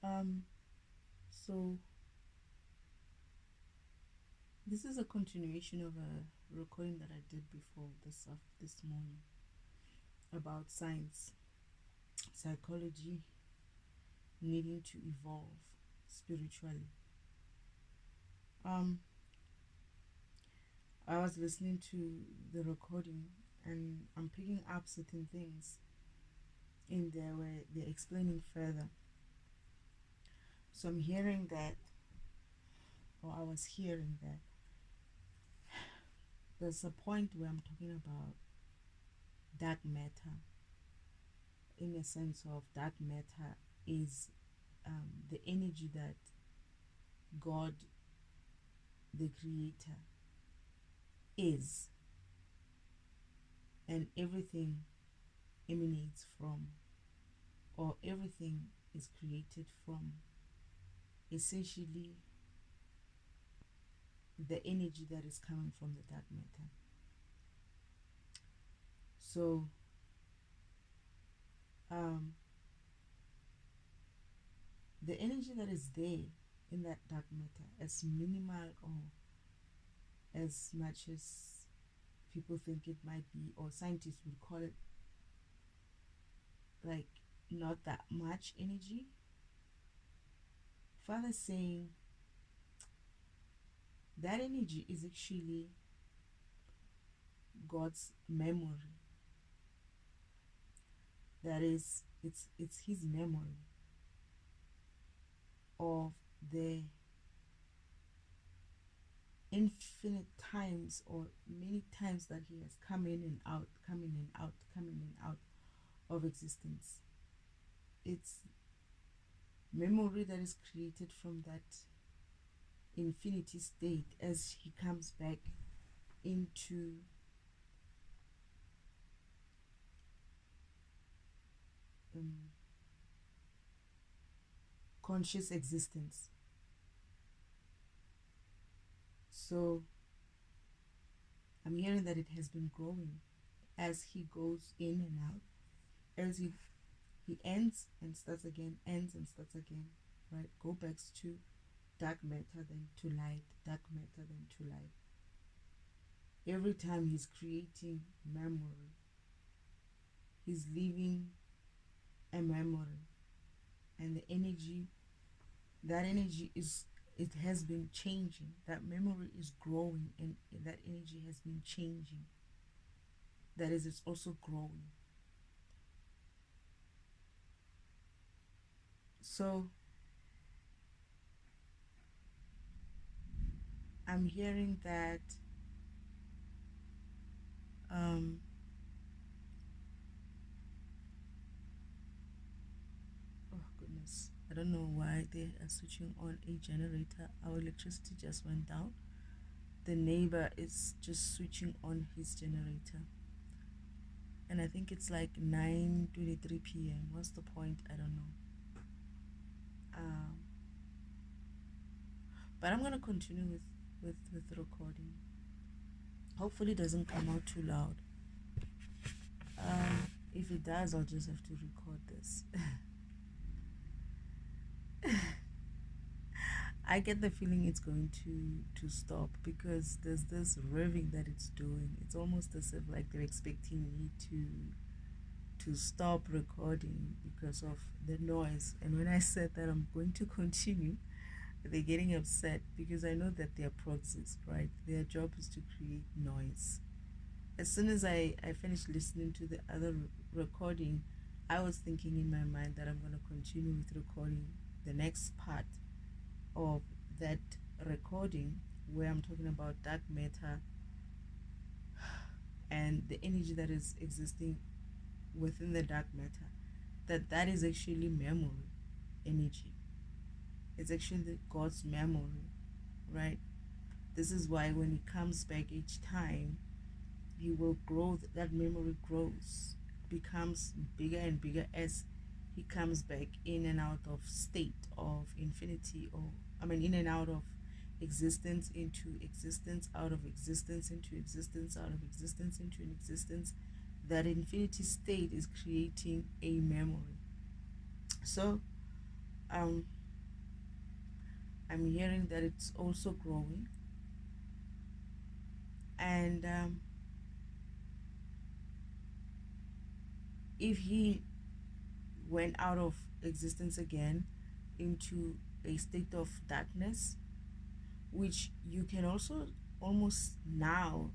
um, so this is a continuation of a recording that I did before this morning about science, psychology needing to evolve spiritually. Um, I was listening to the recording and I'm picking up certain things in there where they're explaining further. So I'm hearing that, or I was hearing that there's a point where I'm talking about dark matter, in a sense of dark matter is the energy that God, the Creator, is, and everything emanates from, or everything is created from, essentially the energy that is coming from the dark matter. So, um, the energy that is there in that dark matter, as minimal or as much as people think it might be, or scientists would call it like not that much energy. Father's saying that energy is actually God's memory. That is, it's His memory of the infinite times or many times that He has come in and out, coming and out, coming and out of existence. It's memory that is created from that infinity state as He comes back into um, conscious existence. So I'm hearing that it has been growing as He goes in and out, as he ends and starts again, ends and starts again, right? Go back to dark matter, then to light, dark matter, then to light. Every time He's creating memory, He's leaving a memory, and the energy, that energy is, it has been changing. That memory is growing, and that energy has been changing. That is, it's also growing. So I'm hearing that um, oh goodness, I don't know why they are switching on a generator. Our electricity just went down. The neighbor is just switching on his generator, and I think it's like 9:23 p.m. What's the point? I don't know. Um, but I'm gonna continue with the recording. Hopefully, it doesn't come out too loud. If it does, I'll just have to record this. I get the feeling it's going to stop because there's this revving that it's doing. It's almost as if like they're expecting me to stop recording because of the noise. And when I said that I'm going to continue, they're getting upset because I know that they're proxies, right? Their job is to create noise. As soon as I finished listening to the other recording, I was thinking in my mind that I'm going to continue with recording the next part of that recording where I'm talking about dark matter and the energy that is existing within the dark matter, that is actually memory energy. It's actually God's memory, right? This is why when He comes back each time, He will grow. That memory grows, becomes bigger and bigger as He comes back in and out of state of infinity, or I mean in and out of existence into existence, out of existence into existence, out of existence into an existence. That infinity state is creating a memory. So um I'm hearing that it's also growing, and if he went out of existence again into a state of darkness, which you can also almost now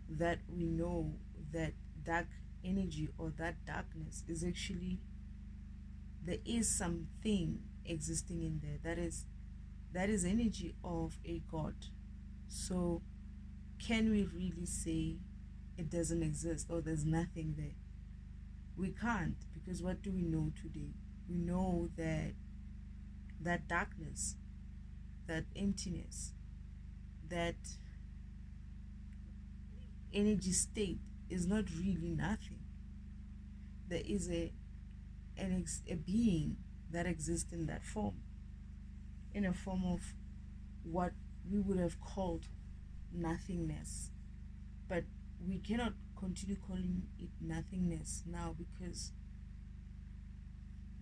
that we know that dark energy or that darkness is actually, there is something existing in there that is energy of a god. So can we really say it doesn't exist or there's nothing there? We can't, because what do we know today? We know that that darkness, that emptiness, that energy state is not really nothing. There is a being that exists in that form, in a form of what we would have called nothingness. But we cannot continue calling it nothingness now, because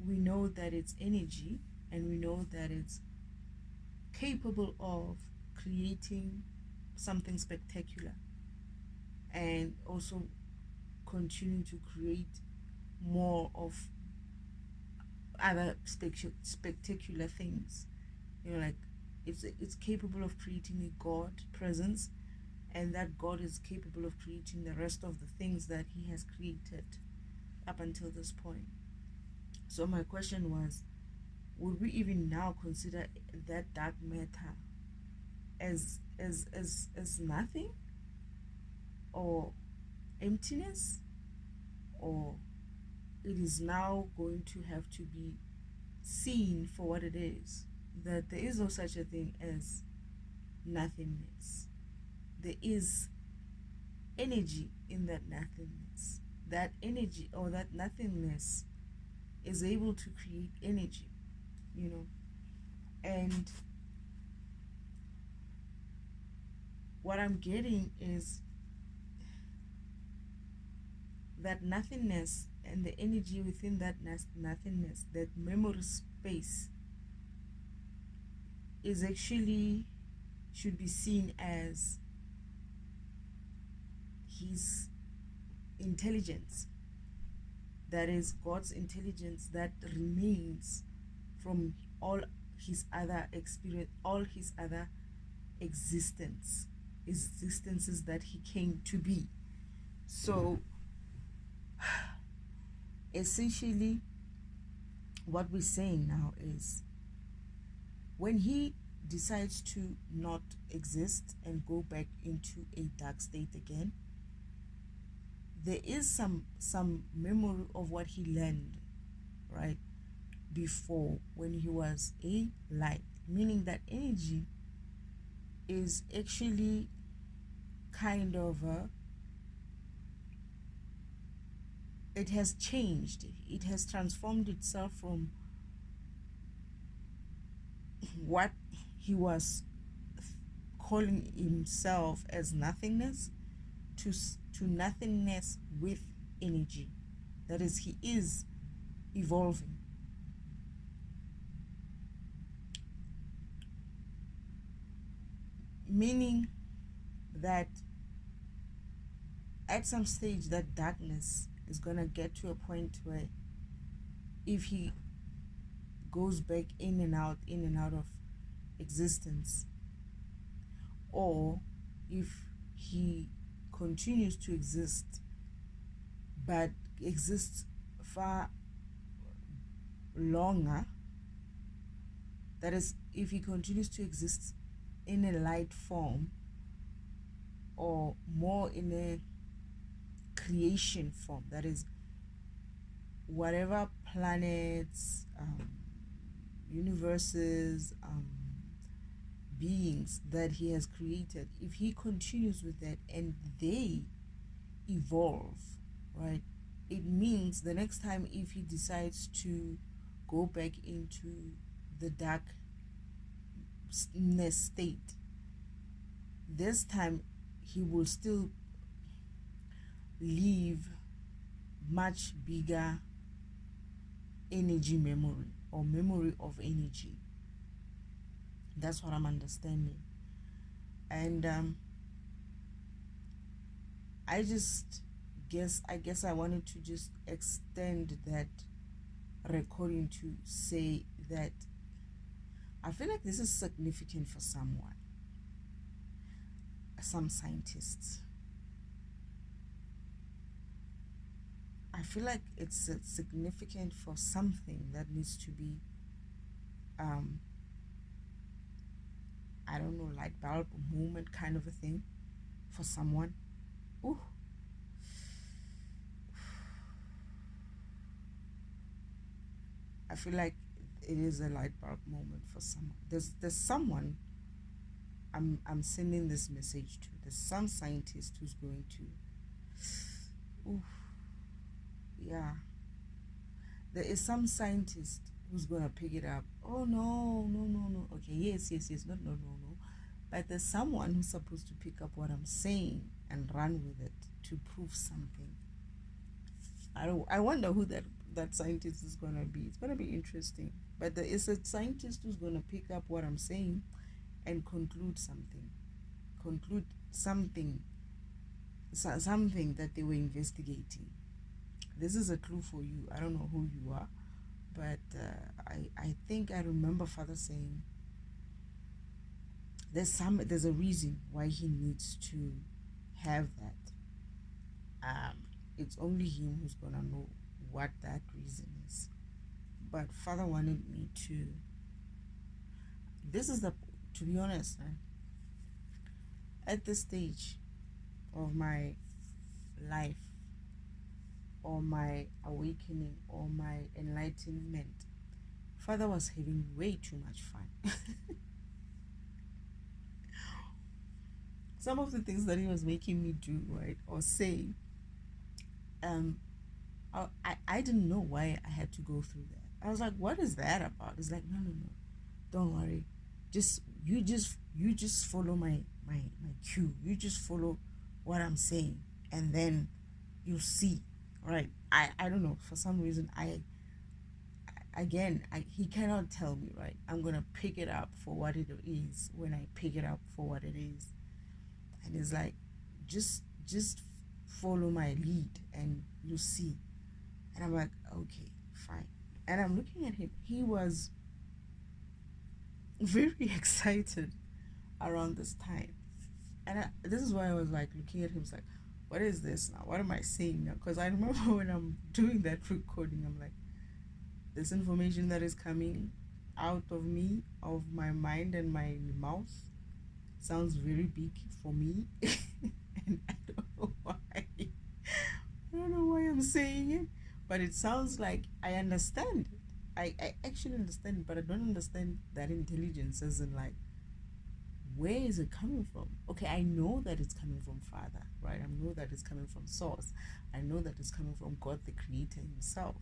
we know that it's energy, and we know that it's capable of creating something spectacular, and also continue to create more of other spectacular things. Like it's capable of creating a god presence, and that god is capable of creating the rest of the things that he has created up until this point. So my question was, would we even now consider that dark matter as nothing, or emptiness, or it is now going to have to be seen for what it is, that there is no such a thing as nothingness? There is energy in that nothingness. That energy or that nothingness is able to create energy, and what I'm getting is that nothingness and the energy within that nothingness, that memory space, is actually should be seen as his intelligence. That is God's intelligence that remains from all his other experience, all his other existences that he came to be. So essentially what we're saying now is, when he decides to not exist and go back into a dark state again, there is some memory of what he learned, right, before, when he was a light, meaning that energy is actually kind of it has changed, it has transformed itself from what he was calling himself as nothingness to nothingness with energy. That is, he is evolving. Meaning that at some stage that darkness is going to get to a point where, if he goes back in and out of existence, or if he continues to exist but exists far longer, that is, if he continues to exist in a light form, or more in a creation form, that is, whatever planets, universes, beings that he has created, if he continues with that and they evolve, right, it means the next time, if he decides to go back into the darkness state, this time he will still leave much bigger energy memory or memory of energy. That's what I'm understanding. And I guess I wanted to just extend that recording to say that I feel like this is significant for someone, some scientists. I feel like it's significant for something that needs to be, um, I don't know, light bulb moment kind of a thing for someone. Ooh, I feel like it is a light bulb moment for someone. There's someone I'm sending this message to. There's some scientist who's going to. Ooh, yeah. There is some scientist who's gonna pick it up. Oh no, no, no, no. Okay, yes, yes, yes. No, no, no, no. But there's someone who's supposed to pick up what I'm saying and run with it to prove something. I wonder who that scientist is gonna be. It's gonna be interesting. But there is a scientist who's gonna pick up what I'm saying and conclude something. Conclude something. Something that they were investigating. This is a clue for you. I don't know who you are, but I think I remember Father saying there's a reason why he needs to have that. It's only him who's gonna know what that reason is. But Father wanted me to. This is the. To be honest, at this stage of my life, or my awakening, or my enlightenment, Father was having way too much fun. Some of the things that he was making me do, right, or say, um, I didn't know why I had to go through that. I was like, what is that about? It's like, no, no, no, don't worry. You just follow my cue. You just follow what I'm saying, and then you see, right? I don't know. For some reason, he cannot tell me, right? I'm gonna pick it up for what it is when I pick it up for what it is, and it's like, just follow my lead, and you see. And I'm like, okay, fine. And I'm looking at him. He was very excited around this time. And this is why I was like looking at him, was like, what is this now? What am I saying now? Because I remember when I'm doing that recording, I'm like, this information that is coming out of me, of my mind and my mouth, sounds very big for me. And I don't know why. I don't know why I'm saying it, but it sounds like I understand it. I actually understand it, but I don't understand that intelligence, as in like, where is it coming from? Okay, I know that it's coming from Father, right? I know that it's coming from Source. I know that it's coming from God, the Creator Himself.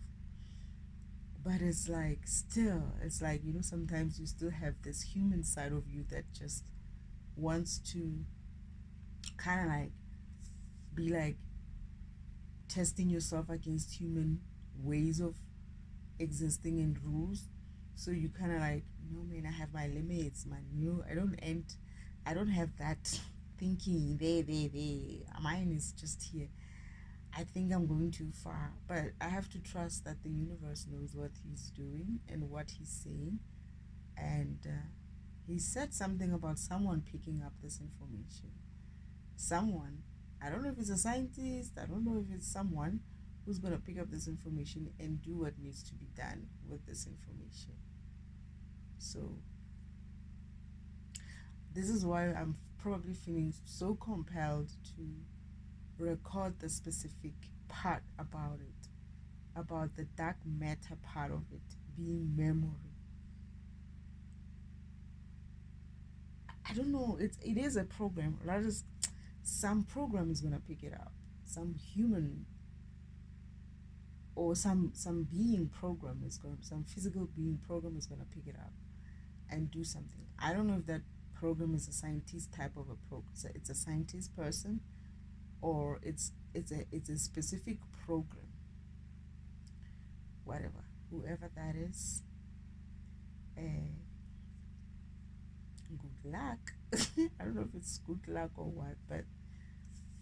But it's like, still, it's like, sometimes you still have this human side of you that just wants to kind of like be like testing yourself against human ways of existing and rules. So you kind of like, no, man, I have my limits, man. I don't have that thinking there. Mine is just here. I think I'm going too far, but I have to trust that the universe knows what he's doing and what he's saying. And he said something about someone picking up this information. Someone, I don't know if it's a scientist, I don't know if it's someone who's going to pick up this information and do what needs to be done with this information. So, this is why I'm probably feeling so compelled to record the specific part about it, about the dark matter part of it being memory. I don't know. It is a program. That is, some program is gonna pick it up. Some human or some being program is going. Some physical being program is gonna pick it up and do something. I don't know if that program is a scientist type of a program. It's a scientist person, or it's a specific program. Whatever. whoever that is, uh, good luck. I don't know if it's good luck or what, but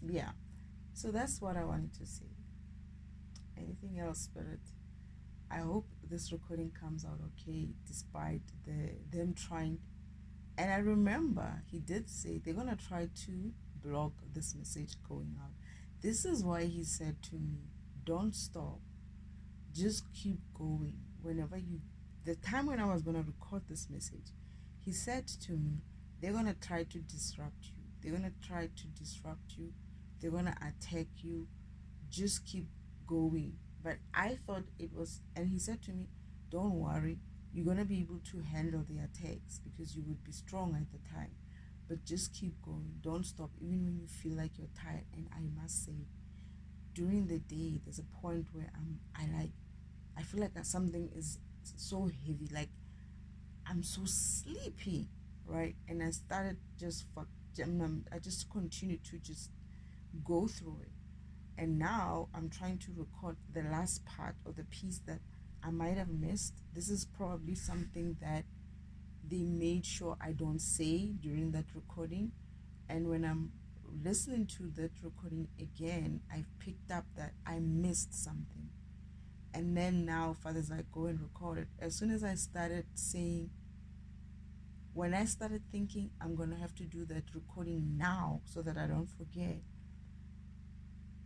yeah. So that's what I wanted to say. Anything else, Spirit? I hope this recording comes out okay, despite them trying. And I remember he did say they're gonna try to block this message going out. This is why he said to me, "Don't stop. Just keep going. Whenever you, the time when I was gonna record this message, he said to me, they're gonna try to disrupt you. They're gonna try to disrupt you. They're gonna attack you. Just keep going." But I thought it was, and he said to me, "Don't worry, you're gonna be able to handle the attacks because you would be strong at the time. But just keep going. Don't stop, even when you feel like you're tired." And I must say, during the day, there's a point where I feel like something is so heavy, like I'm so sleepy, right? And I started just I just continued to just go through it. And now I'm trying to record the last part of the piece that I might have missed. This is probably something that they made sure I don't say during that recording. And when I'm listening to that recording again, I've picked up that I missed something. And then now Father's like, go and record it. As soon as I started saying, when I started thinking I'm going to have to do that recording now so that I don't forget,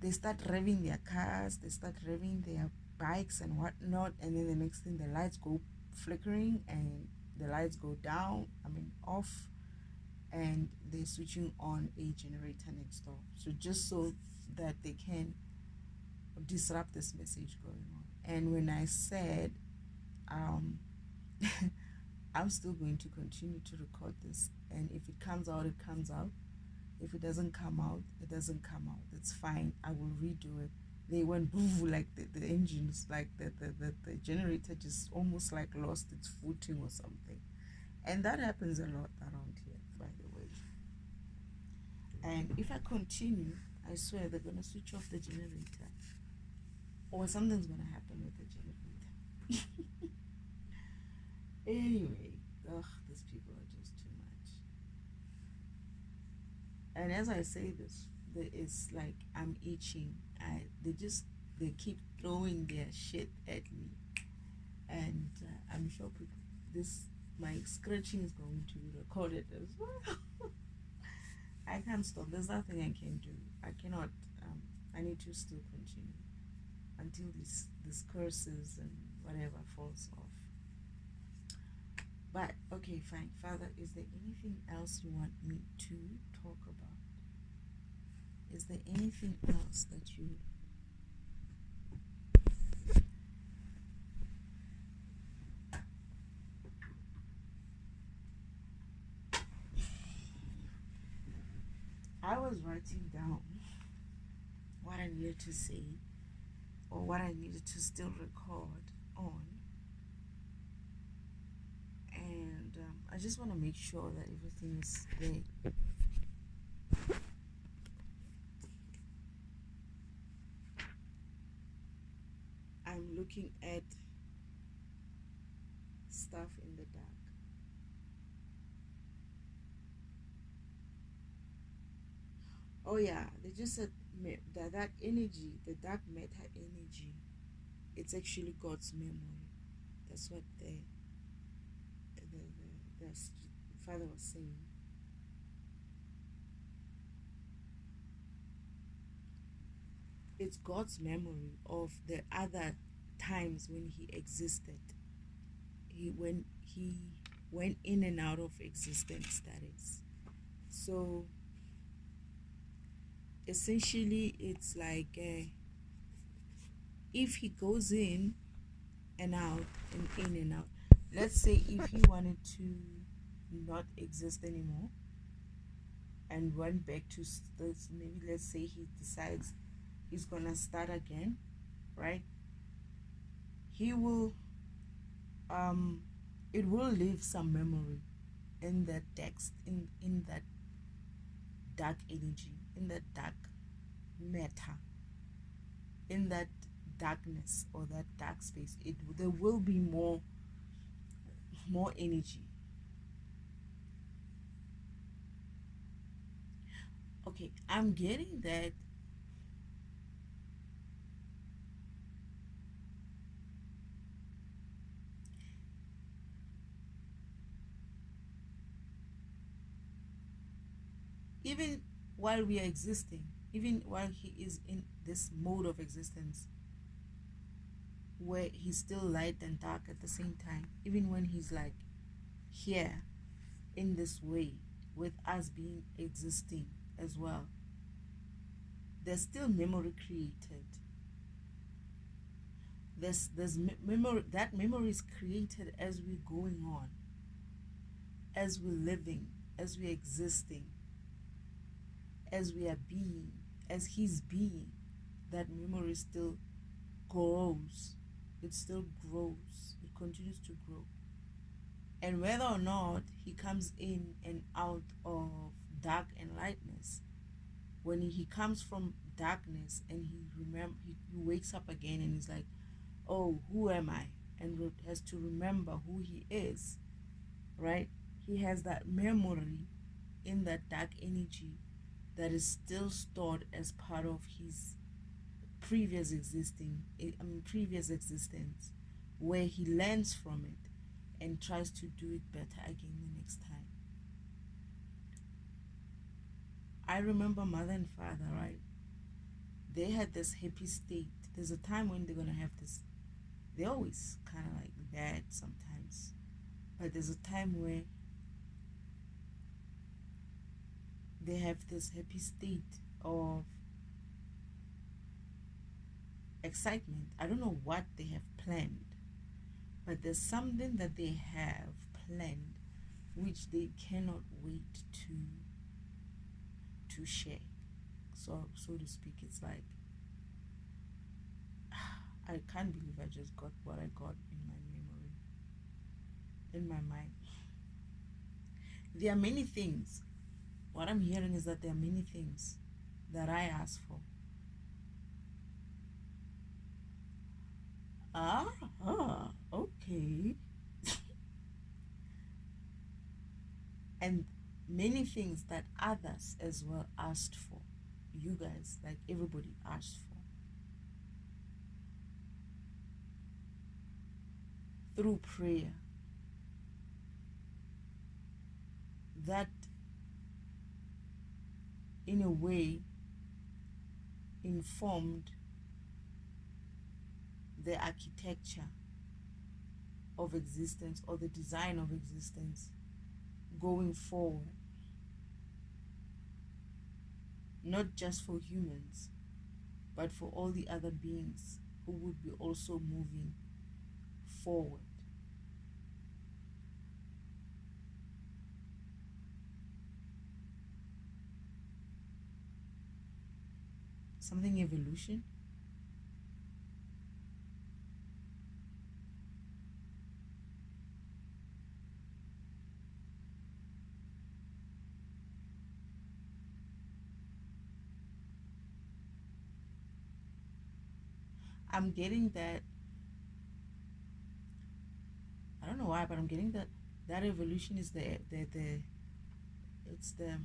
they start revving their cars, they start revving their bikes and whatnot, and then the next thing the lights go flickering and the lights go down, off, and they're switching on a generator next door. So just so that they can disrupt this message going on. And when I said, I'm still going to continue to record this, and if it comes out, it comes out. If it doesn't come out, it doesn't come out. It's fine. I will redo it. They went boo, like the engines, like the generator just almost like lost its footing or something. And that happens a lot around here, by the way. And if I continue, I swear they're going to switch off the generator. Or something's going to happen with the generator. Anyway, these people are just too much. And as I say this, it's like I'm itching. They keep throwing their shit at me, and I'm sure my scratching is going to be recorded as well. I can't stop. There's nothing I can do. I cannot. I need to still continue until these curses and whatever falls off. But okay, fine. Father, is there anything else you want me to talk about? Is there anything else that you... I was writing down what I needed to say or what I needed to still record on. And I just want to make sure that everything is there. I'm looking at stuff in the dark. Oh yeah, they just said that energy, the dark matter energy, it's actually God's memory. That's what the father was saying. It's God's memory of the other times when he existed. When he went in and out of existence, that is. So essentially it's like if he goes in and out and in and out, let's say if he wanted to not exist anymore and went back to this, maybe let's say he decides he's gonna start again, right? He will it will leave some memory in that text, in that dark energy, in that dark matter, in that darkness or that dark space, there will be more energy. Okay, I'm getting that even while we are existing, even while he is in this mode of existence where he's still light and dark at the same time, even when he's like here in this way with us being existing as well, there's still memory created. There's memory. That memory is created as we're going on, as we're living, as we're existing, as we are being, as he's being. That memory still grows. It still grows. It continues to grow. And whether or not he comes in and out of dark and lightness, when he comes from darkness and he wakes up again and he's like, oh, who am I? And has to remember who he is, right? He has that memory in that dark energy that is still stored as part of his previous existence, where he learns from it and tries to do it better again the next time. I remember mother and father, right? They had this happy state. There's a time when they're gonna have this. They're always kind of like that sometimes, but there's a time where they have this happy state of excitement. I don't know what they have planned, but there's something that they have planned which they cannot wait to share. So to speak, it's like I can't believe I just got what I got in my memory, in my mind. There are many things. What I'm hearing is that there are many things that I asked for. Okay. And many things that others as well asked for. You guys, like everybody asked for. Through prayer. That, in a way, informed the architecture of existence or the design of existence going forward. Not just for humans, but for all the other beings who would be also moving forward. Something evolution. I'm getting that. I don't know why, but I'm getting that evolution is the it's the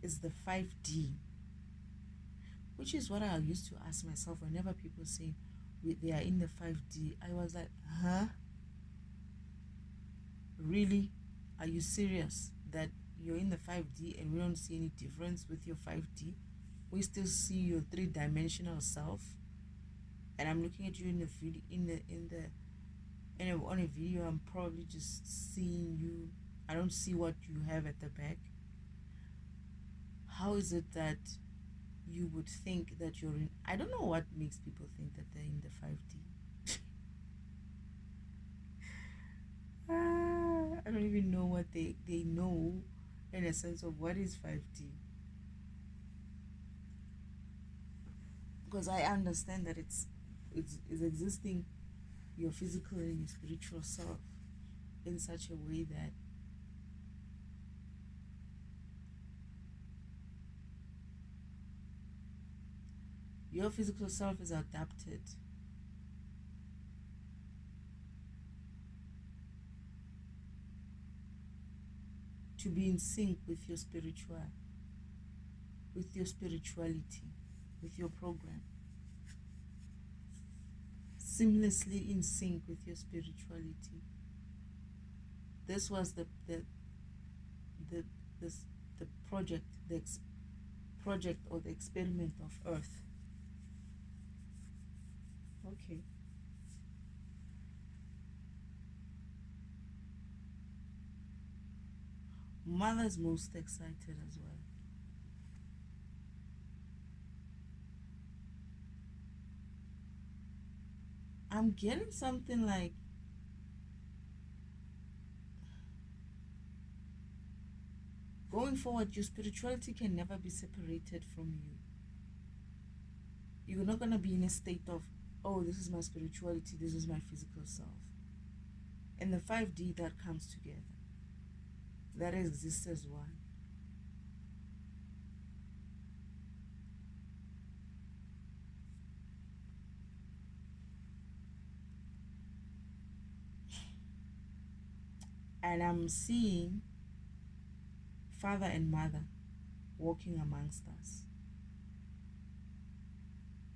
it's the 5D, which is what I used to ask myself whenever people say they are in the 5D. I was like, huh? Really? Are you serious that you're in the 5D and we don't see any difference with your 5D? We still see your three-dimensional self. And I'm looking at you in the video, on a video. I'm probably just seeing you. I don't see what you have at the back. How is it that you would think that you're in? I don't know what makes people think that they're in the 5D. I don't even know what they know in a sense of what is 5D. Because I understand that it's existing your physical and your spiritual self in such a way that Your physical self is adapted to be in sync with with your spirituality, with your program, seamlessly in sync with your spirituality. This was the this the project, project or the experiment of Earth. Okay. Mother's most excited as well. I'm getting something like going forward, your spirituality can never be separated from you. You're not gonna be in a state of, oh, this is my spirituality, this is my physical self. And the 5D that comes together, that exists as one. And I'm seeing father and mother walking amongst us.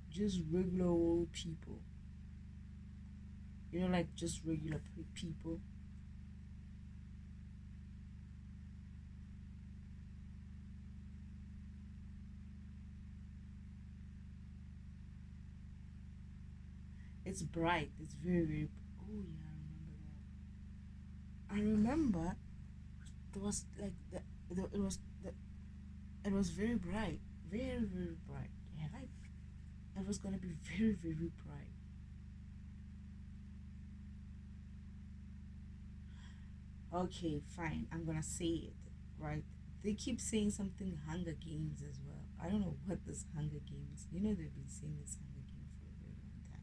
Just regular old people. You know, like just regular people. It's bright. It's very, very. Oh, yeah, I remember that. I remember there was like it was very bright, very, very bright. Yeah, like it was gonna be very, very bright. Okay, fine. I'm gonna say it, right? They keep saying something Hunger Games as well. I don't know what this Hunger Games. You know they've been saying this Hunger Game for a very long time.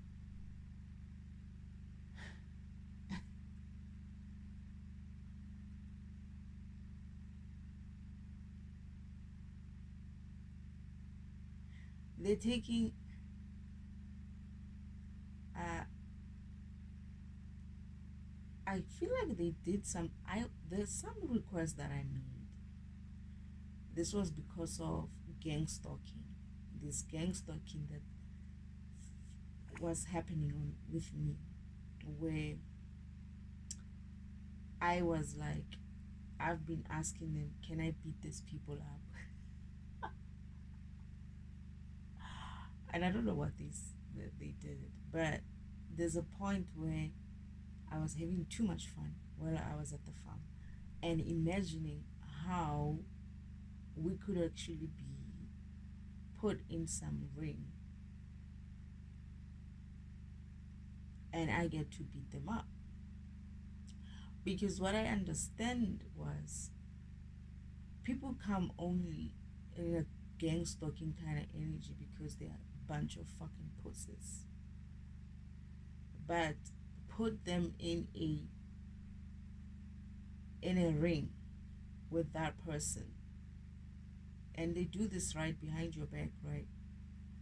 They're taking. Uh, I feel like they did some. There's some requests that I made. This was because of gang stalking. This gang stalking that was happening with me, where I was like, I've been asking them, can I beat these people up? And I don't know what they did, but there's a point where I was having too much fun while I was at the farm and imagining how we could actually be put in some ring and I get to beat them up. Because what I understand was people come only in a gang stalking kind of energy because they're a bunch of fucking pussies. But put them in a ring with that person, and they do this right behind your back, right?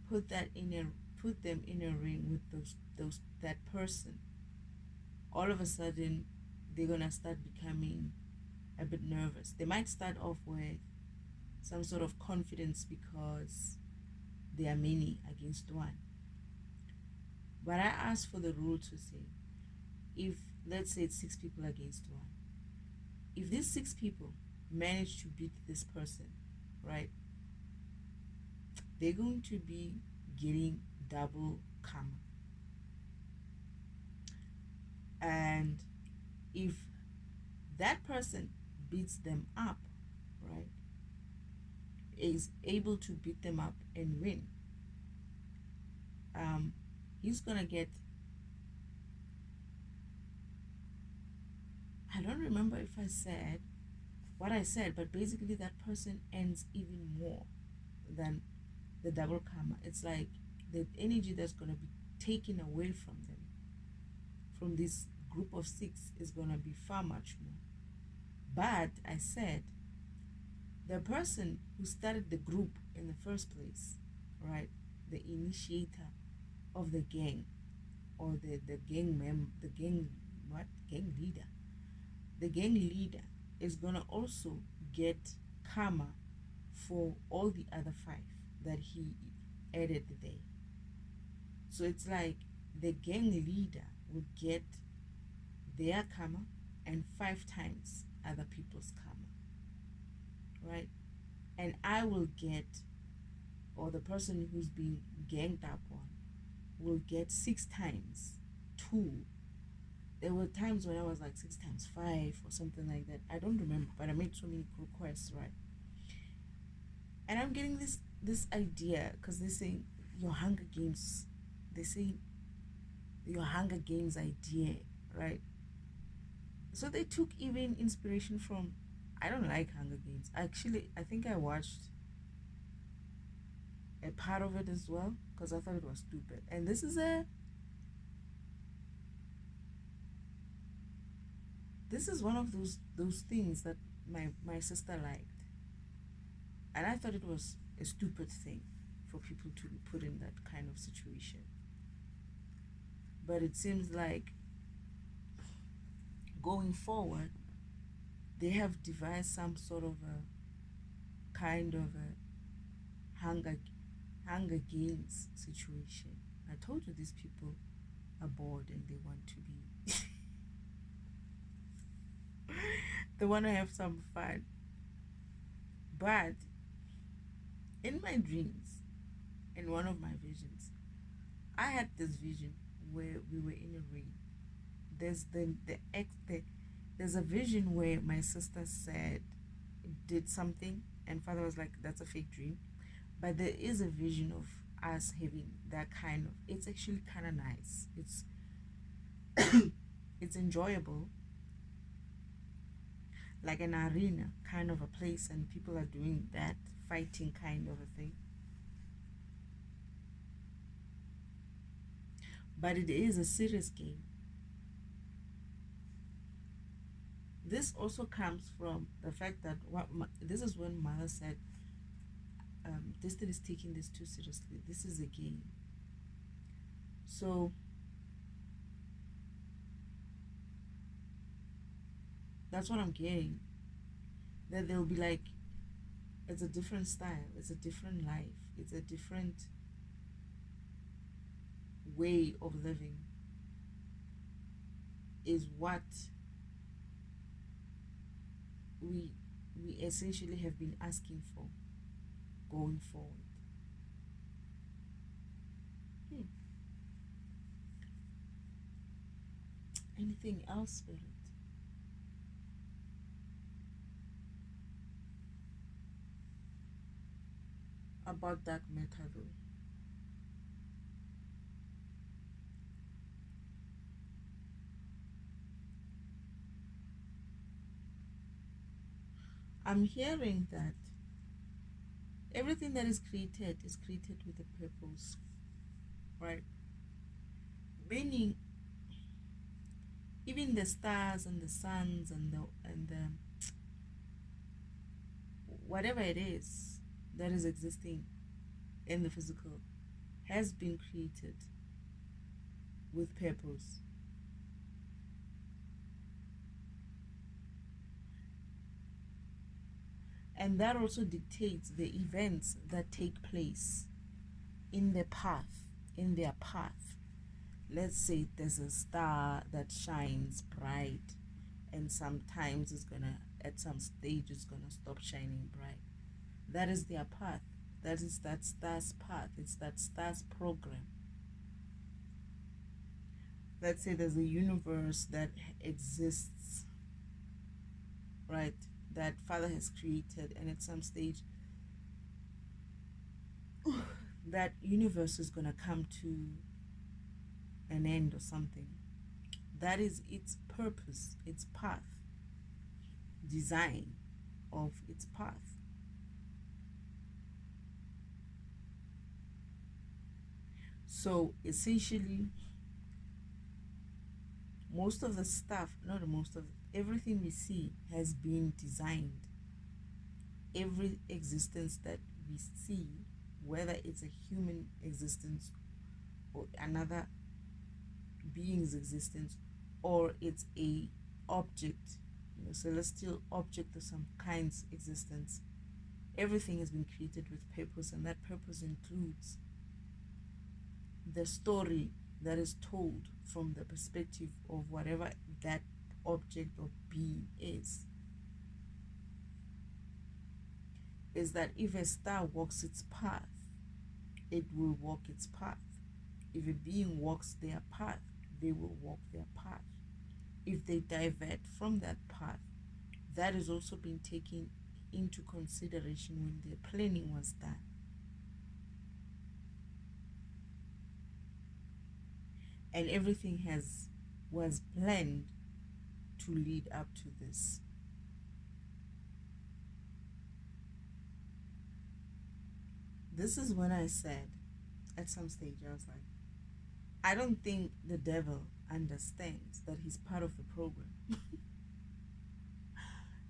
Put that in a put them in a ring with those that person. All of a sudden, they're gonna start becoming a bit nervous. They might start off with some sort of confidence because they are many against one. But I asked for the rule to say, if let's say it's 6 people against one, if these 6 people manage to beat this person, right, they're going to be getting double karma. And if that person beats them up, right, is able to beat them up and win, um, he's gonna get. I don't remember if I said what I said, but basically that person ends even more than the double karma. It's like the energy that's gonna be taken away from them from this group of 6 is gonna be far much more. But I said the person who started the group in the first place, right? the initiator of the gang, or the gang, what, gang leader, the gang leader is gonna also get karma for all the other five that he added there. So it's like the gang leader will get their karma and 5 times other people's karma, right? And I will get, or the person who's being ganged up on will get 6 times 2. There were times when I was like 6 times 5 or something like that. I don't remember, but I made so many requests, right? And I'm getting this idea because they say your Hunger Games, they say your Hunger Games idea, right? So they took even inspiration from. I don't like Hunger Games. Actually, I think I watched a part of it as well because I thought it was stupid. And this is one of those things that my sister liked, and I thought it was a stupid thing for people to be put in that kind of situation. But it seems like going forward, they have devised some sort of a kind of a Hunger Games situation. I told you these people are bored and they want to be they want to have some fun. But in my dreams, in one of my visions, I had this vision where we were in a rain. There's there's a vision where my sister said did something and father was like, that's a fake dream. But there is a vision of us having that kind of, it's actually kind of nice. It's enjoyable, like an arena kind of a place, and people are doing that fighting kind of a thing. But it is a serious game. This also comes from the fact that this is when mother said, Destiny is taking this too seriously. This is a game. So that's what I'm getting. That they'll be like, it's a different style, it's a different life, it's a different way of living, is what we essentially have been asking for going forward. Anything else, Spirit? About dark matter though. I'm hearing that everything that is created with a purpose, right? Meaning, even the stars and the suns and the whatever it is that is existing in the physical has been created with purpose. And that also dictates the events that take place in the path, in their path. Let's say there's a star that shines bright, and sometimes it's gonna, at some stage, it's gonna stop shining bright. That is their path. That is that star's path. It's that star's program. Let's say there's a universe that exists, right? That Father has created, and at some stage, that universe is gonna come to an end or something. That is its purpose, its path, design of its path. So essentially, most of the stuff, not most of everything we see has been designed. Every existence that we see whether it's a human existence or another being's existence, or it's a object, celestial object of some kind's existence. Everything has been created with purpose, and that purpose includes the story that is told from the perspective of whatever that object or being is that if a star walks its path, it will walk its path. If a being walks their path, they will walk their path. If they divert from that path, that is also being taken into consideration when the planning was done. And everything was planned to lead up to this. This is when I said, at some stage, I was like, I don't think the devil understands that he's part of the program.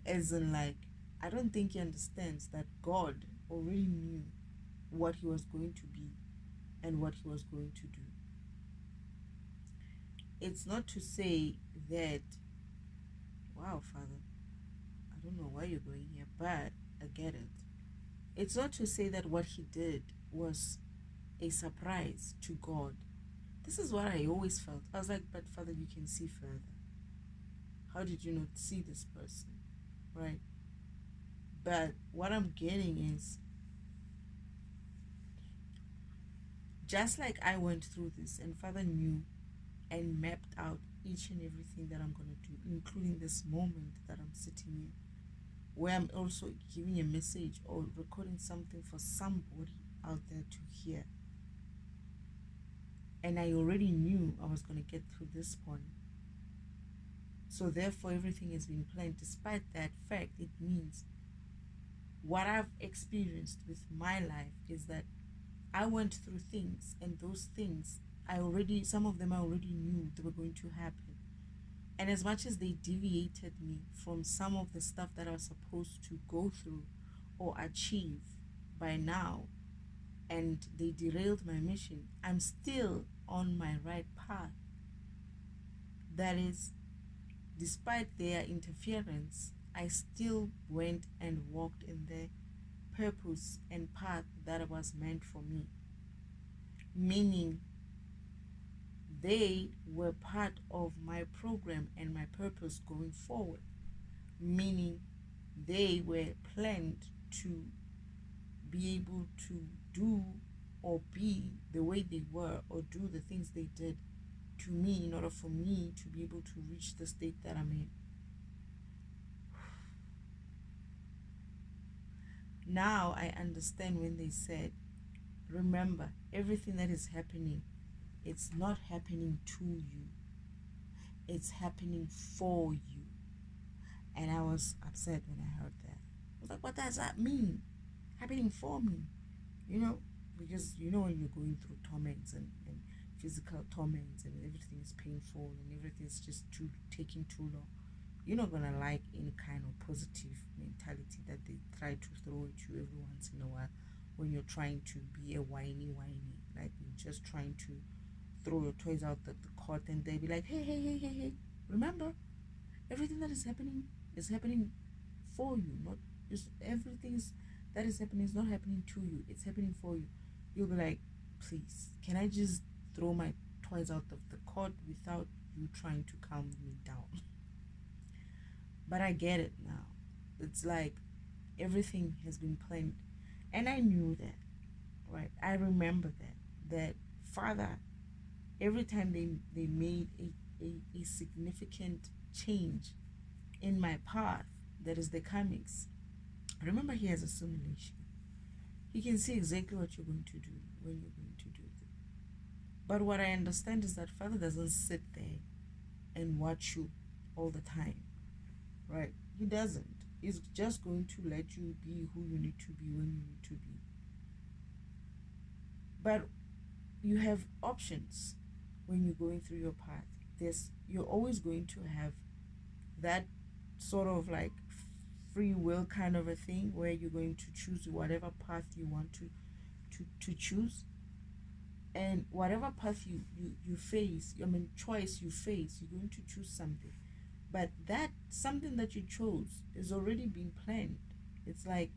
As in, like, I don't think he understands that God already knew what he was going to be and what he was going to do. It's not to say that, wow, Father, I don't know why you're going here, but I get it. It's not to say that what he did was a surprise to God. This is what I always felt. I was like, but Father, you can see further. How did you not see this person? Right? But what I'm getting is, just like I went through this and Father knew and mapped out each and everything that I'm going to do, including this moment that I'm sitting in, where I'm also giving a message or recording something for somebody out there to hear. And I already knew I was going to get through this point. So therefore, everything has been planned. Despite that fact, it means what I've experienced with my life is that I went through things, and those things, some of them I already knew they were going to happen. And as much as they deviated me from some of the stuff that I was supposed to go through or achieve by now, and they derailed my mission, I'm still on my right path. That is, despite their interference, I still went and walked in the purpose and path that was meant for me. Meaning, they were part of my program and my purpose going forward. Meaning, they were planned to be able to do or be the way they were or do the things they did to me in order for me to be able to reach the state that I'm in. Now I understand when they said, remember, everything that is happening, it's not happening to you. It's happening for you. And I was upset when I heard that. I was like, what does that mean? Happening for me? Because when you're going through torments and physical torments and everything is painful and everything's just taking too long, you're not going to like any kind of positive mentality that they try to throw at you every once in a while when you're trying to be a whiny, like you're just trying to throw your toys out the cot, and they be like, hey, remember, everything that is happening for you, not just everything that is happening is not happening to you, it's happening for you. You'll be like, please, can I just throw my toys out of the cot without you trying to calm me down? But I get it now. It's like everything has been planned, and I knew that, right? I remember that Father, every time they made a significant change in my path, that is the comics. Remember, he has a simulation. He can see exactly what you're going to do when you're going to do it. But what I understand is that Father doesn't sit there and watch you all the time, right? He doesn't. He's just going to let you be who you need to be when you need to be. But you have options when you're going through your path. You're always going to have that sort of like free will kind of a thing where you're going to choose whatever path you want to to choose. And whatever path you face, I mean choice you face, you're going to choose something. But that something that you chose is already being planned. It's like,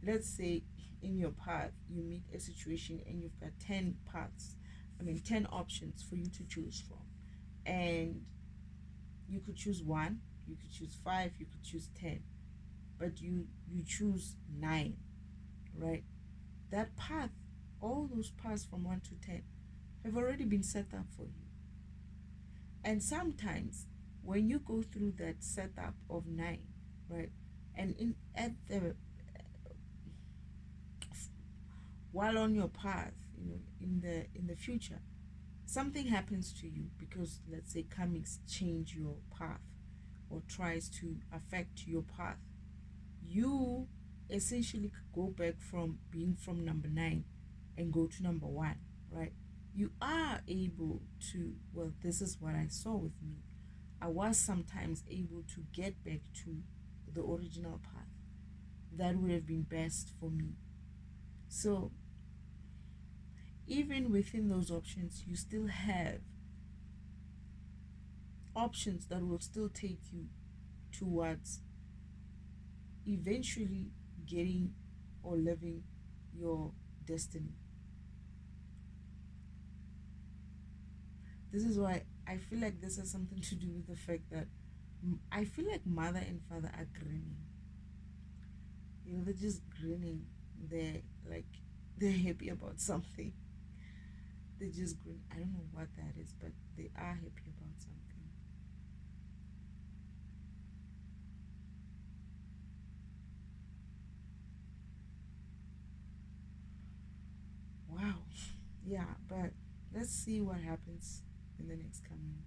let's say in your path you meet a situation and you've got 10 paths, I mean 10 options for you to choose from. And you could choose one, you could choose five, you could choose 10, but you choose nine, right? That path, all those paths from 1 to 10 have already been set up for you. And sometimes when you go through that setup of 9, right, and in at the while on your path, in the future, something happens to you because, let's say, karmics change your path or tries to affect your path. You essentially go back from being from number 9 and go to number 1, right? You are able to, well, this is what I saw with me. I was sometimes able to get back to the original path. That would have been best for me. So even within those options, you still have options that will still take you towards eventually getting or living your destiny. This is why I feel like this has something to do with the fact that I feel like mother and father are grinning. They're just grinning. They're like, they're happy about something. They just grin. I don't know what that is, but they are happy about something. Wow. Yeah, but let's see what happens in the next coming.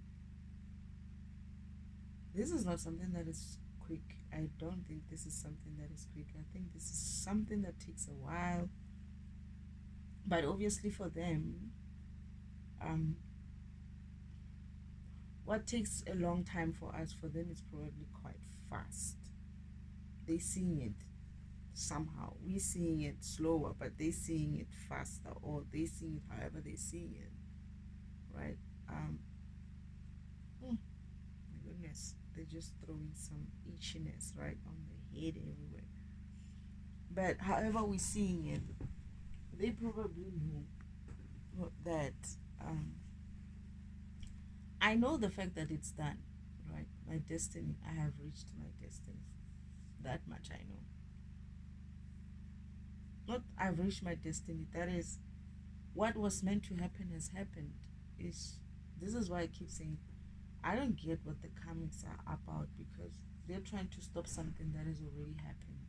This is not something that is quick. I don't think this is something that is quick. I think this is something that takes a while. But obviously for them, um, what takes a long time for us, for them, it's probably quite fast. They seeing it somehow. We seeing it slower, but they seeing it faster, or they seeing it however they seeing it, right? My goodness, they're just throwing some itchiness right on the head everywhere. But however we're seeing it, they probably know that I know the fact that it's done, right? My destiny, I have reached my destiny. That much I know. Not I've reached my destiny. That is, what was meant to happen has happened. Is This is why I keep saying I don't get what the comics are about, because they're trying to stop something that has already happened.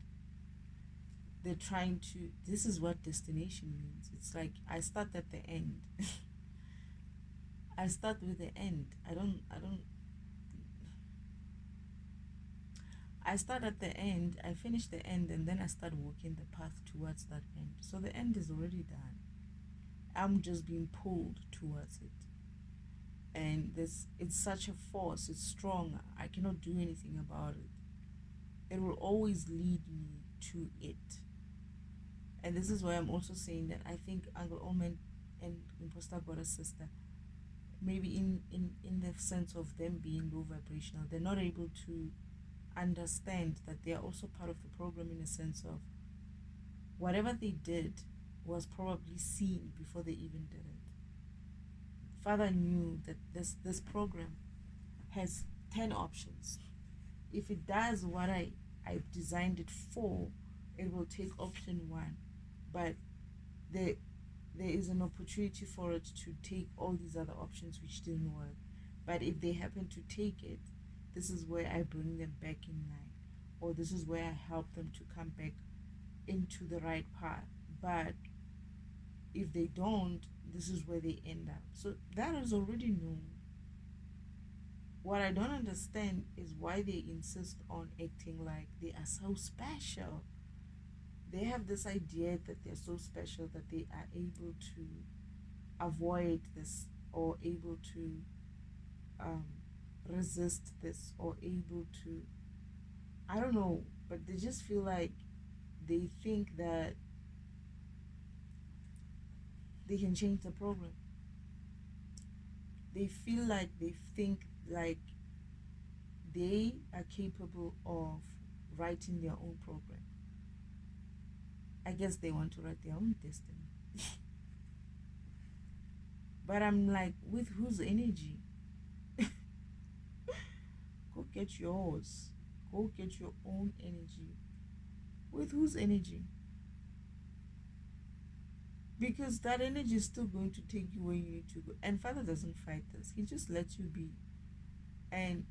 They're trying to. This is what destination means. It's like I start at the end. I start with the end. I start at the end, I finish the end, and then I start walking the path towards that end. So the end is already done. I'm just being pulled towards it. And this, it's such a force, it's strong. I cannot do anything about it. It will always lead me to it. And this is why I'm also saying that I think Uncle Omen and Imposter Goddess Sister, maybe in the sense of them being low vibrational, they're not able to understand that they are also part of the program, in a sense of whatever they did was probably seen before they even did it. Father knew that this program has 10 options. If it does what I designed it for, it will take option 1. But there there is an opportunity for it to take all these other options which didn't work. But if they happen to take it, this is where I bring them back in line, or this is where I help them to come back into the right path. But if they don't, this is where they end up. So that is already known. What I don't understand is why they insist on acting like they are so special. They have this idea that they're so special that they are able to avoid this, or able to um, resist this, or able to, I don't know, but they just feel like they think that they can change the program. They feel like they think like they are capable of writing their own program. I guess they want to write their own destiny. But I'm like, with whose energy? Go get yours. Go get your own energy. With whose energy? Because that energy is still going to take you where you need to go. And Father doesn't fight this, He just lets you be. And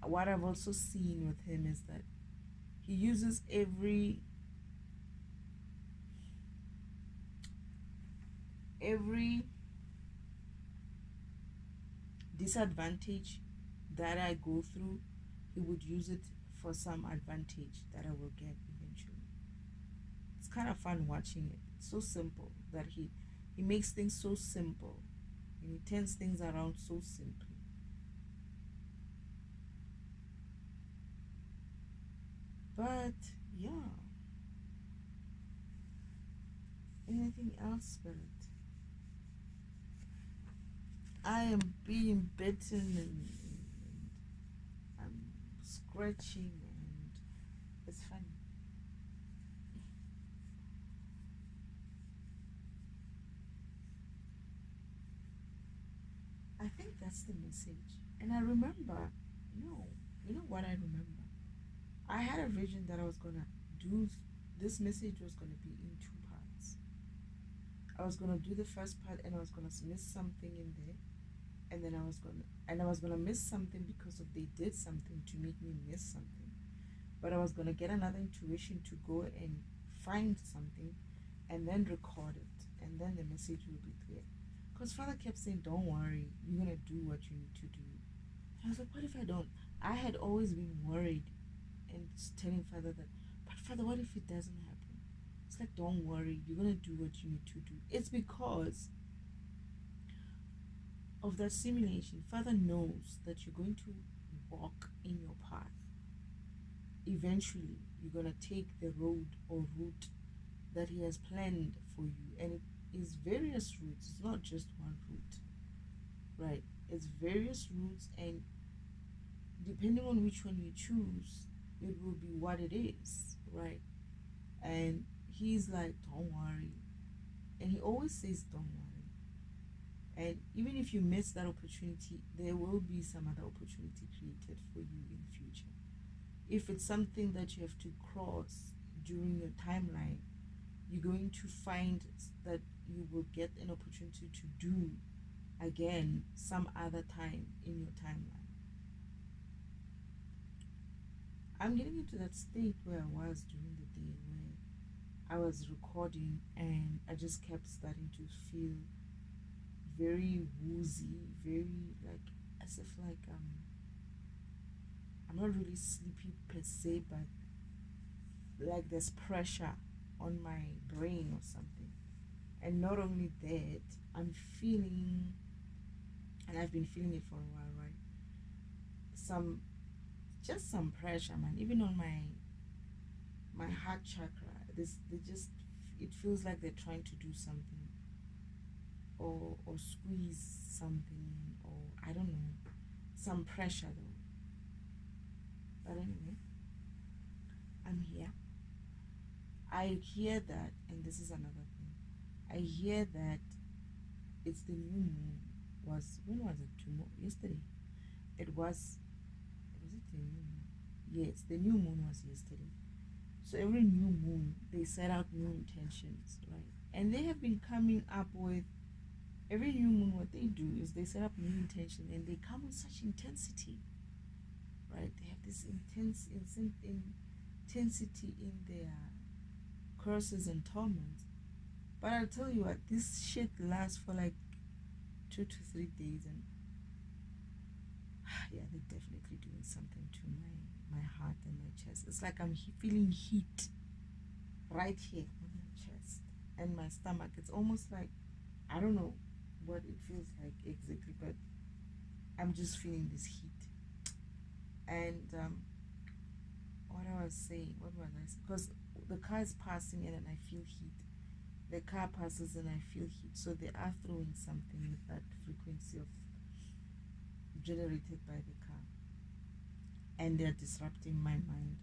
what I've also seen with Him is that He uses every disadvantage that I go through, He would use it for some advantage that I will get eventually. It's kind of fun watching it. It's so simple that he makes things so simple, and He turns things around so simply. But yeah, anything else, Spirit? I am being bitten and I'm scratching and it's funny. I think that's the message. And I remember, no, you know what I remember? I had a vision that I was gonna do. This message was gonna be in two parts. I was gonna do the first part, and I was gonna miss something in there, and then I was gonna miss something because of they did something to make me miss something. But I was gonna get another intuition to go and find something, and then record it, and then the message will be clear. Because Father kept saying, "Don't worry, you're gonna do what you need to do." And I was like, "What if I don't?" I had always been worried and telling Father that, "But Father, what if it doesn't happen?" It's like, "Don't worry, you're gonna do what you need to do." It's because of that simulation. Father knows that you're going to walk in your path. Eventually, you're gonna take the road or route that He has planned for you, and it is various routes. It's not just one route, right? It's various routes, and depending on which one you choose, it will be what it is, right? And He's like, "Don't worry," and He always says, "Don't worry." And even if you miss that opportunity, there will be some other opportunity created for you in the future. If it's something that you have to cross during your timeline, you're going to find that you will get an opportunity to do again some other time in your timeline. I'm getting into that state where I was during the day, where I was recording and I just kept starting to feel very woozy, very like as if like I'm not really sleepy per se, but like there's pressure on my brain or something. And not only that, I'm feeling, and I've been feeling it for a while, right? Some just some pressure, man. Even on my heart chakra, this they just it feels like they're trying to do something, or squeeze something, or I don't know, some pressure though. But anyway, I'm here. I hear that, and this is another thing. I hear that it's the new moon. Was when was it? Tomorrow? Yesterday. It was. Was it the new moon? Yes, the new moon was yesterday. So every new moon, they set out new intentions, right? And they have been coming up with every new moon. What they do is they set up new intention, and they come with such intensity, right? They have this intensity in their curses and torments. But I'll tell you what, this shit lasts for like 2 to 3 days, and yeah, they're definitely doing something to my heart and my chest. It's like I'm feeling heat right here on my chest and my stomach. It's almost like I don't know what it feels like exactly, but I'm just feeling this heat. And what I was saying, what was I saying? Because the car is passing in and I feel heat. the car passes and I feel heat. So they are throwing something with that frequency of generated by the car, and they're disrupting my mind.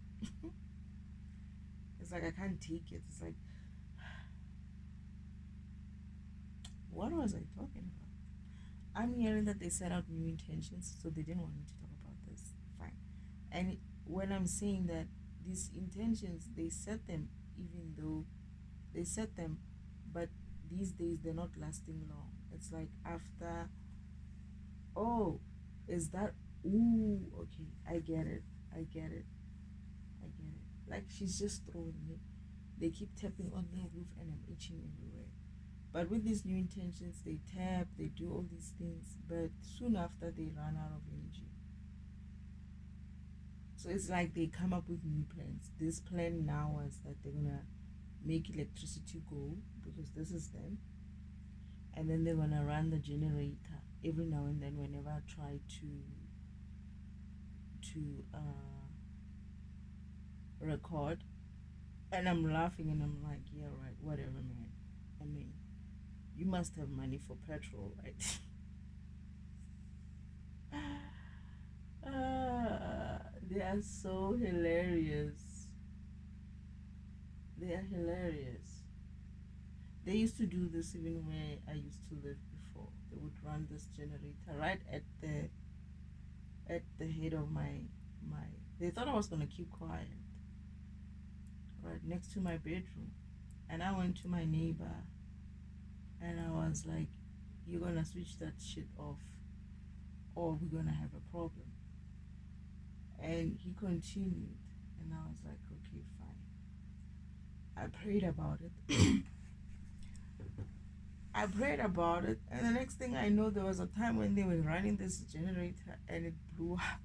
It's like I can't take it. It's like, what was I talking about? I'm hearing that they set out new intentions, so they didn't want me to talk about this. Fine. And when I'm saying that these intentions, they set them, even though they set them, but these days they're not lasting long. It's like after, oh, is that, ooh, okay, I get it, I get it, I get it. Like she's just throwing it. They keep tapping on the roof and I'm itching everywhere. But with these new intentions, they tap, they do all these things, but soon after they run out of energy. So it's like they come up with new plans. This plan now is that they're gonna make electricity go because this is them, and then they're gonna run the generator every now and then whenever I try to record, and I'm laughing and I'm like, yeah, right, whatever, man. I mean, you must have money for petrol, right? They are so hilarious. They are hilarious. They used to do this even where I used to live before. They would run this generator right at the head of my. They thought I was gonna keep quiet, right next to my bedroom, and I went to my neighbor, and I was like, "You're gonna switch that shit off, or we're gonna have a problem." And he continued, and I was like, "Okay, fine." I prayed about it. I prayed about it, and the next thing I know, there was a time when they were running this generator and it blew up.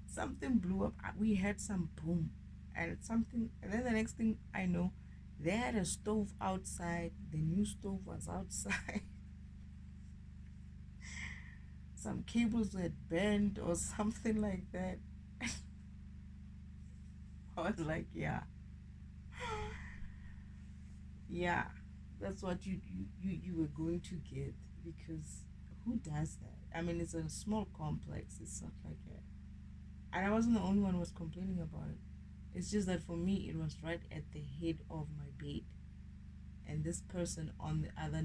Something blew up. We had some boom, and something, and then the next thing I know, they had a stove outside. The new stove was outside. Some cables had bent or something like that. I was like, yeah, yeah, that's what you were going to get because who does that? I mean, it's a small complex. It's not like a, and I wasn't the only one who was complaining about it. It's just that for me, it was right at the head of my bed, and this person on the other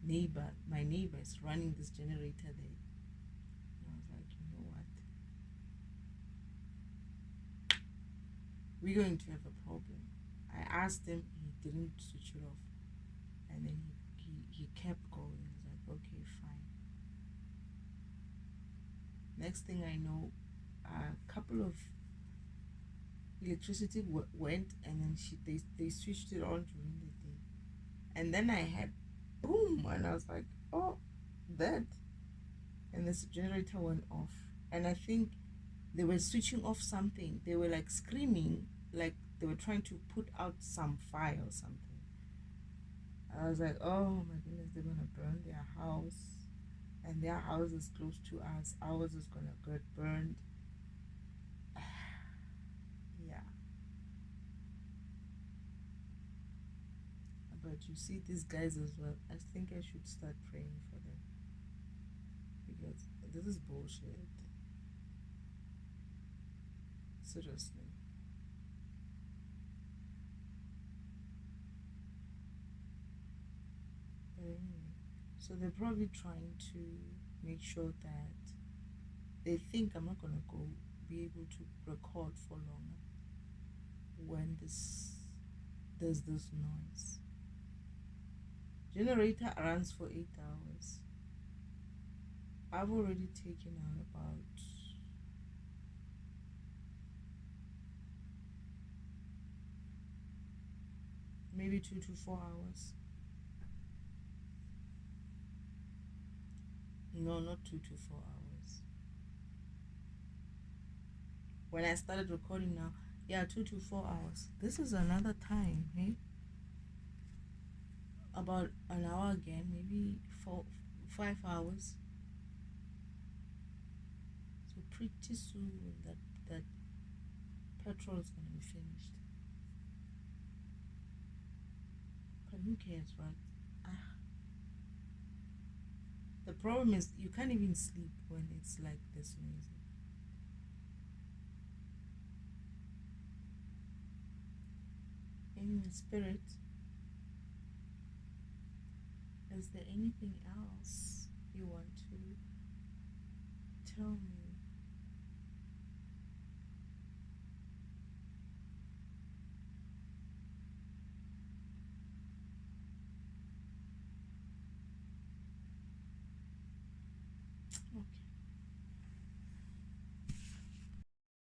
neighbor, my neighbor, is running this generator there. And I was like, you know what? We're going to have a problem. I asked him, he didn't switch it off, and then he kept going. I was like, okay, fine. Next thing I know, a couple of electricity went, and then they switched it on during the day, and then I had boom, and I was like, oh, that, and this generator went off, and I think they were switching off something. They were like screaming, like they were trying to put out some fire or something. I was like, oh my goodness, they're gonna burn their house, and their house is close to us. Ours is gonna get burned. Yeah, but you see these guys as well. I think I should start praying for them because this is bullshit. Seriously. But anyway, so they're probably trying to make sure that they think I'm not gonna go be able to record for longer when there's this noise. Generator runs for 8 hours. I've already taken out about maybe 2 to 4 hours. No, not 2 to 4 hours. When I started recording now, yeah, 2 to 4 hours. This is another time, hey? About an hour again, maybe 5 hours. So pretty soon that petrol is gonna be finished. But who cares, right? Ah, the problem is you can't even sleep when it's like this noisy. Anyway, spirit, is there anything else you want to tell me?